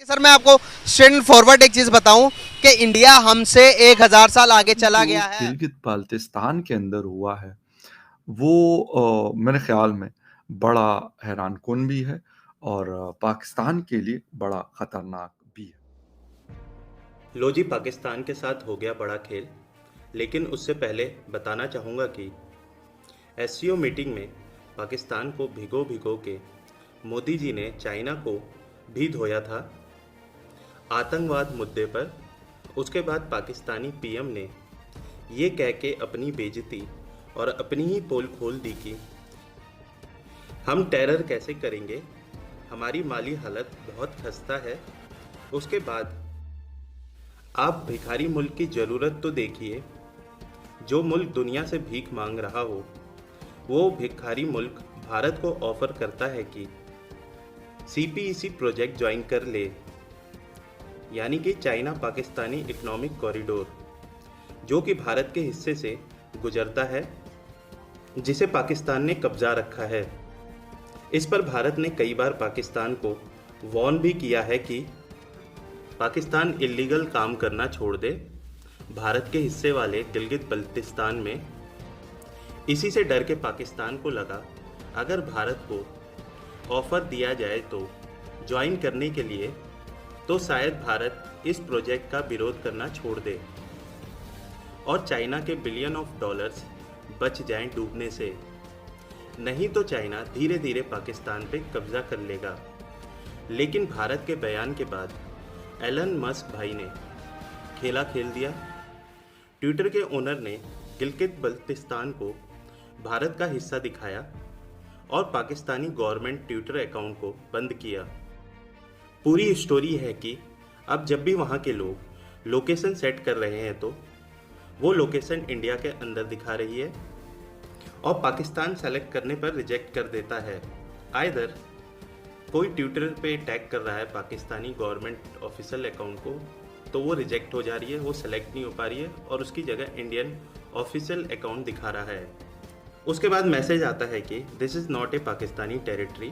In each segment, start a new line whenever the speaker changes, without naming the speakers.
Sir मैं आपको straight forward एक चीज बताऊं कि इंडिया हमसे 1000 साल आगे चला
जो
गया है।
गिलगित बाल्टिस्तान के अंदर हुआ है, वो मेरे ख़्याल में बड़ा हैरानकुन भी है और पाकिस्तान के लिए बड़ा ख़तरनाक भी है।
लो जी, पाकिस्तान के साथ हो गया बड़ा खेल। लेकिन उससे पहले बताना चाहूँगा कि एससीओ मीटिंग में पाकिस्तान को भिगो भिगो के मोदी जी ने चाइना को भी धोया था आतंकवाद मुद्दे पर। उसके बाद पाकिस्तानी पीएम ने ये कह के अपनी बेइज्जती और अपनी ही पोल खोल दी कि हम टेरर कैसे करेंगे, हमारी माली हालत बहुत खस्ता है। उसके बाद आप भिखारी मुल्क की ज़रूरत तो देखिए। जो मुल्क दुनिया से भीख मांग रहा हो, वो भिखारी मुल्क भारत को ऑफर करता है कि सीपीईसी प्रोजेक्ट ज्वाइन कर ले, यानी कि चाइना पाकिस्तानी इकोनॉमिक कॉरिडोर, जो कि भारत के हिस्से से गुजरता है, जिसे पाकिस्तान ने कब्जा रखा है। इस पर भारत ने कई बार पाकिस्तान को वार्न भी किया है कि पाकिस्तान इलीगल काम करना छोड़ दे भारत के हिस्से वाले गिलगित बल्तिस्तान में। इसी से डर के पाकिस्तान को लगा अगर भारत को ऑफ़र दिया जाए तो ज्वाइन करने के लिए, तो शायद भारत इस प्रोजेक्ट का विरोध करना छोड़ दे और चाइना के बिलियन ऑफ डॉलर्स बच जाएं डूबने से। नहीं तो चाइना धीरे धीरे पाकिस्तान पे कब्जा कर लेगा। लेकिन भारत के बयान के बाद एलन मस्क भाई ने खेला खेल दिया। ट्विटर के ओनर ने गिलगित बल्तिस्तान को भारत का हिस्सा दिखाया और पाकिस्तानी गवर्नमेंट ट्विटर अकाउंट को बंद किया। पूरी स्टोरी है कि अब जब भी वहाँ के लोग लोकेशन सेट कर रहे हैं तो वो लोकेशन इंडिया के अंदर दिखा रही है और पाकिस्तान सेलेक्ट करने पर रिजेक्ट कर देता है। आइदर कोई ट्विटर पे टैग कर रहा है पाकिस्तानी गवर्नमेंट ऑफिशियल अकाउंट को, तो वो रिजेक्ट हो जा रही है, वो सेलेक्ट नहीं हो पा रही है और उसकी जगह इंडियन ऑफिशियल अकाउंट दिखा रहा है। उसके बाद मैसेज आता है कि this is not a Pakistani territory.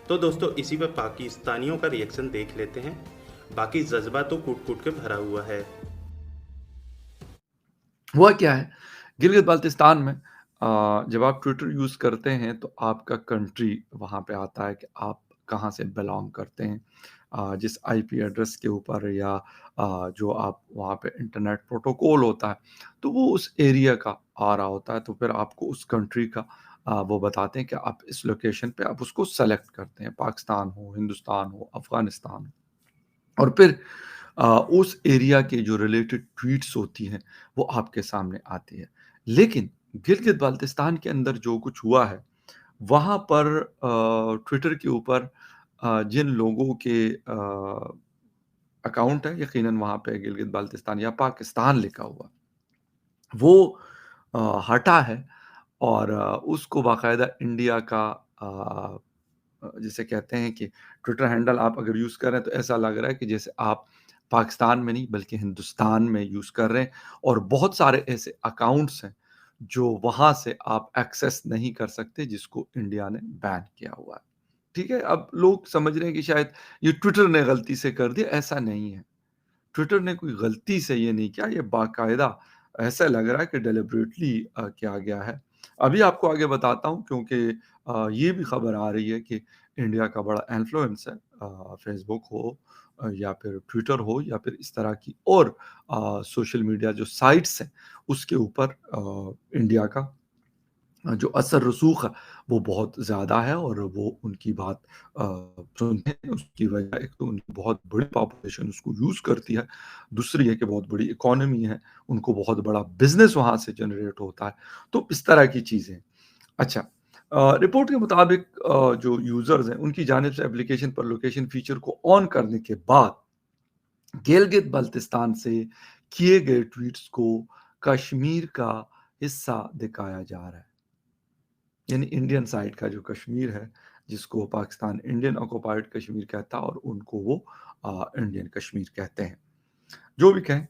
तो दोस्तों, इसी पर पाकिस्तानियों का रिएक्शन देख लेते हैं। बाकी जज्बा तो कूट कूट के भरा हुआ है।
हुआ क्या है, गिलगित बाल्टिस्तान में जब आप ट्विटर यूज़ करते हैं तो आपका कंट्री वहाँ पे आता है कि आप कहाँ से बिलॉन्ग करते हैं। जिस आईपी एड्रेस के ऊपर या जो आप वहाँ पे इंटरनेट प्रोटोकॉल होता है, तो वो उस एरिया का आ रहा होता है, तो फिर आपको उस कंट्री का वो बताते हैं कि आप इस लोकेशन पे आप उसको सेलेक्ट करते हैं, पाकिस्तान हो, हिंदुस्तान हो, अफ़गानिस्तान हो। और फिर उस एरिया के जो रिलेटेड ट्वीट्स होती हैं, वो आपके सामने आती है। लेकिन गिलगित बाल्टिस्तान के अंदर जो कुछ हुआ है, वहाँ पर ट्विटर के ऊपर जिन लोगों के अकाउंट है, यकीनन वहाँ पे गिलगित बाल्टिस्तान या पाकिस्तान लिखा हुआ, वो हटा है और उसको बाकायदा इंडिया का जिसे कहते हैं कि ट्विटर हैंडल आप अगर यूज़ कर रहे हैं तो ऐसा लग रहा है कि जैसे आप पाकिस्तान में नहीं बल्कि हिंदुस्तान में यूज़ कर रहे हैं और बहुत सारे ऐसे अकाउंट्स हैं जो वहाँ से आप एक्सेस नहीं कर सकते जिसको इंडिया ने बैन किया हुआ है। ठीक है? अब लोग समझ रहे हैं कि शायद ये ट्विटर ने गलती से कर दिया, ऐसा नहीं है। ट्विटर ने कोई गलती से ये नहीं किया, ये बाकायदा ऐसा लग रहा है कि डेलिबरेटली किया गया है। अभी आपको आगे बताता हूँ क्योंकि ये भी खबर आ रही है कि इंडिया का बड़ा इन्फ्लुएंस है फ़ेसबुक हो या फिर ट्विटर हो या फिर इस तरह की और सोशल मीडिया जो साइट्स हैं, उसके ऊपर इंडिया का जो असर रसूख है, वो बहुत ज़्यादा है और वो उनकी बात सुनते हैं। उसकी वजह एक तो उनकी बहुत बड़ी पॉपुलेशन उसको यूज़ करती है, दूसरी है कि बहुत बड़ी इकोनॉमी है, उनको बहुत बड़ा बिज़नेस वहाँ से जनरेट होता है। तो इस तरह की चीज़ें। अच्छा, रिपोर्ट के मुताबिक जो यूज़र्स हैं, उनकी जानिब से एप्लीकेशन पर लोकेशन फीचर को ऑन करने के बाद गिलगित बाल्टिस्तान से किए गए ट्वीट्स को कश्मीर का हिस्सा दिखाया जा रहा है। यानी इंडियन साइड का जो कश्मीर है, जिसको पाकिस्तान इंडियन ऑक्युपाइड कश्मीर कहता है और उनको वो इंडियन कश्मीर कहते हैं। जो भी कहें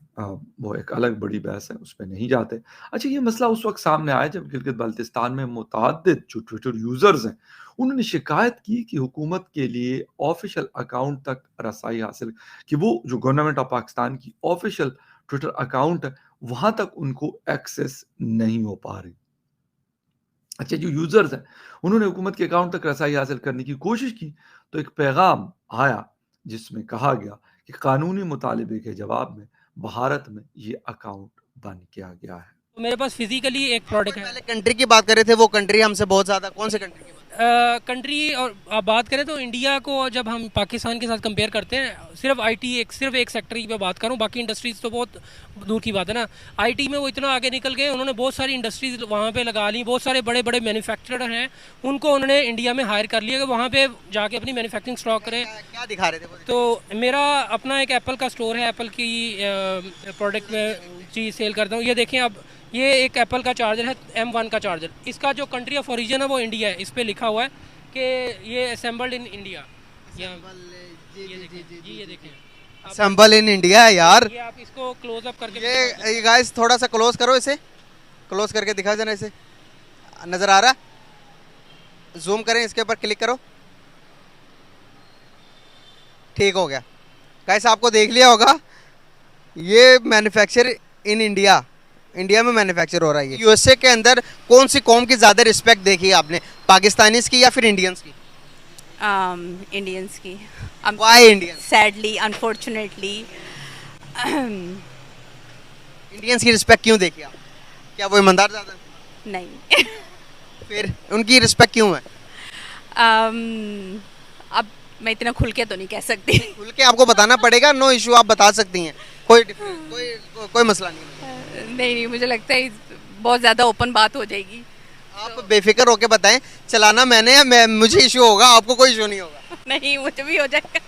वो एक अलग बड़ी बहस है, उस पे नहीं जाते। अच्छा, ये मसला उस वक़्त सामने आया जब गिलगित-बाल्तिस्तान में मुतअद्दिद जो ट्विटर यूज़र्स हैं, उन्होंने शिकायत की कि हुकूमत के लिए ऑफ़िशियल अकाउंट तक रसाई हासिल, कि वो जो गवर्नमेंट ऑफ पाकिस्तान की ऑफ़िशियल ट्विटर अकाउंट है, वहाँ तक उनको एक्सेस नहीं हो पा रही। अच्छा, जो यूज़र्स हैं, उन्होंने हुकूमत के अकाउंट तक रसाई हासिल करने की कोशिश की, तो एक पैगाम आया जिसमें कहा गया कि कानूनी मुतालिबे के जवाब में भारत में ये अकाउंट बंद किया गया है।
तो मेरे पास फिजिकली एक प्रोडक्ट है।
पहले कंट्री की बात कर रहे थे, वो कंट्री हमसे बहुत ज़्यादा, कौन से कंट्री की बात?
कंट्री और आप बात करें तो इंडिया को जब हम पाकिस्तान के साथ कंपेयर करते हैं, सिर्फ आईटी सिर्फ एक सेक्टर की मैं बात करूं, बाकी इंडस्ट्रीज़ तो बहुत दूर की बात है ना। आईटी में वो इतना आगे निकल गए, उन्होंने बहुत सारी इंडस्ट्रीज़ वहाँ पे लगा ली, बहुत सारे बड़े बड़े मैन्युफैक्चरर हैं, उनको उन्होंने इंडिया में हायर कर लिया कि वहाँ पे जाके अपनी मैन्युफैक्चरिंग स्टॉक करें।
क्या दिखा रहे थे वो?
तो मेरा अपना एक एप्पल का स्टोर है, एप्पल की प्रोडक्ट में चीज़ सेल करता हूँ। ये देखें, अब ये एक एप्पल का चार्जर है, M1 का चार्जर, इसका जो कंट्री ऑफ ओरिजिन है वो इंडिया है। इस पर लिखा हुआ है कि ये असेंबल्ड इन इंडिया। ये देखें,
असेंबल इन इंडिया है यार।
ये आप इसको क्लोज अप करके
ये गाइस थोड़ा सा क्लोज करो, इसे क्लोज करके दिखा जरा, इसे नज़र आ रहा है? जूम करें, इसके ऊपर क्लिक करो, ठीक हो गया। गाइस आपको देख लिया होगा, ये मैन्युफैक्चर इन इंडिया, इंडिया में मैन्युफैक्चर हो रहा है। यूएसए के अंदर कौन सी कौम की ज़्यादा रिस्पेक्ट देखी है आपने, पाकिस्तानीज की या फिर इंडियंस की?
इंडियंस की।
Why Indians?
Sadly, unfortunately
Indians की रिस्पेक्ट क्यों देखी आप? क्या वो ईमानदार ज़्यादा हैं?
नहीं।
फिर उनकी रिस्पेक्ट क्यों है?
अब मैं इतना खुल के तो नहीं कह सकती।
खुल के आपको बताना पड़ेगा, नो इशू, आप बता सकती हैं, कोई मसला नहीं है।
नहीं, मुझे लगता है बहुत ज़्यादा ओपन बात हो जाएगी।
आप बेफिक्र होके बताएं, चलाना मैंने है, मुझे इशू होगा, आपको कोई इशू नहीं होगा।
नहीं, मुझे भी हो जाएगा।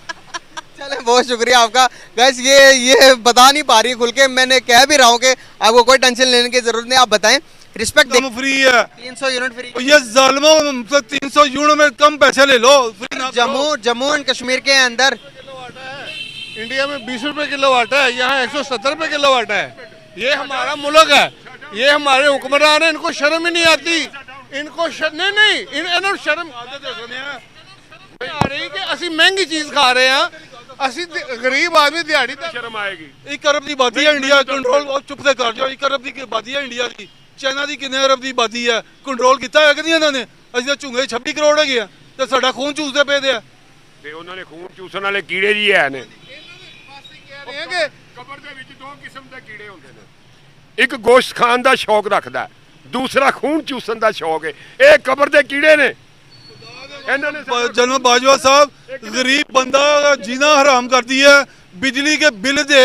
चले, बहुत शुक्रिया आपका। गैस ये बता नहीं पा रही खुल के, मैंने कह भी रहा हूँ कि आपको कोई टेंशन लेने की जरूरत नहीं, आप बताएं। रिस्पेक्ट
कम फ्री है,
300 यूनिट फ्री।
ये जालिमों 300 यूनिट में कम पैसे ले लो, फ्री ना करो।
जम्मू एंड कश्मीर के अंदर
इंडिया में 20 रुपए किलो वाट है, यहाँ 170 रुपए किलो वाट है। ये हमारा मुल्क है, ये हमारे हुक्मरान है, इनको शर्म ही नहीं आती। इनको इन्होंने शर्म आ रही कि ਅਸੀਂ महंगी चीज खा रहे हैं, ਅਸੀਂ गरीब आदमी दिहाड़ी तक शर्म आएगी।
1 अरब की आबादी है इंडिया, कंट्रोल चुप से कर जाओ। 1 अरब की आबादी है इंडिया की, चाइना की कितने अरब की आबादी है, कंट्रोल किया है कि नहीं ਇਹਨਾਂ ਨੇ? ਅਸੀਂ ਤਾਂ ਝੁੰਗੇ 26 ਕਰੋੜ ਹੈਗੇ ਆ ਤੇ ਸਾਡਾ ਖੂਨ ਚੂਸਦੇ ਪਏ ਦੇ ਆ।
ਤੇ ਉਹਨਾਂ ਨੇ ਖੂਨ ਚੂਸਣ ਵਾਲੇ ਕੀੜੇ ਜੀ ਹੈ ਨੇ।
कबर ਦੇ ਵਿੱਚ 2 किस्म ਦੇ ਕੀੜੇ ਹੁੰਦੇ ਨੇ,
ਇੱਕ ਗੋਸ਼ਤ ਖਾਣ ਦਾ ਸ਼ੌਕ ਰੱਖਦਾ, ਦੂਸਰਾ ਖੂਨ ਚੂਸਣ ਦਾ ਸ਼ੌਕ ਹੈ। ਇਹ ਕਬਰ ਦੇ ਕੀੜੇ ਨੇ। ਇਹਨਾਂ ਨੇ
जनरल बाजवा साहब, गरीब बंदा जीना हराम कर दिया है। बिजली के बिल दे,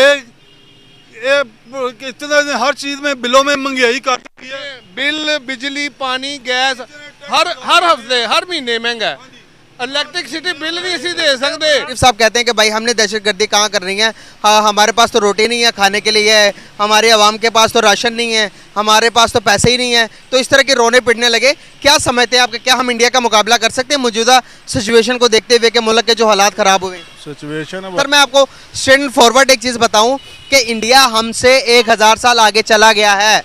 इतना हर चीज में बिलों में महंगाई कर दी है।
बिल, बिजली, पानी, गैस हर हफ्ते हर महीने महंगा है। इलेक्ट्रिसिटी बिल नहीं ਅਸੀਂ दे सकते।
आरिफ साहब कहते हैं कि भाई हमने दहशतगर्दी कहाँ कर रही है, हाँ हमारे पास तो रोटी नहीं है खाने के लिए, है हमारे अवाम के पास तो राशन नहीं है, हमारे पास तो पैसे ही नहीं है। तो इस तरह के रोने पिटने लगे। क्या समझते हैं आप, क्या हम इंडिया का मुकाबला कर सकते हैं मौजूदा सिचुएशन को देखते हुए कि मुल्क के जो हालात ख़राब हुए हैं?
सिचुएशन
सर मैं आपको स्ट्रेट फॉरवर्ड एक चीज़ बताऊं कि इंडिया हमसे 1000 साल आगे चला गया है,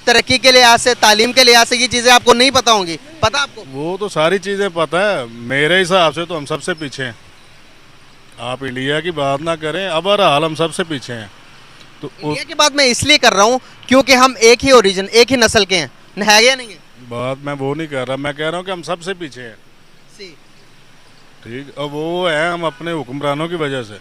तरक्की के लिहाज से, तालीम के लिहाज से। ये चीज़ें आपको नहीं पता होंगी, पता आपको?
वो तो सारी चीज़ें पता है, मेरे हिसाब से तो हम सबसे पीछे हैं। आप इंडिया की बात ना करें, अब हाल हम सबसे पीछे हैं। तो
इंडिया की बात मैं इसलिए कर रहा हूँ क्योंकि हम एक ही ओरिजिन, एक ही नस्ल के हैं, है या नहीं है?
बात मैं वो नहीं कर रहा, मैं कह रहा हूँ कि हम सबसे पीछे हैं। ठीक, और वो है हम अपने हुक्मरानों की वजह से।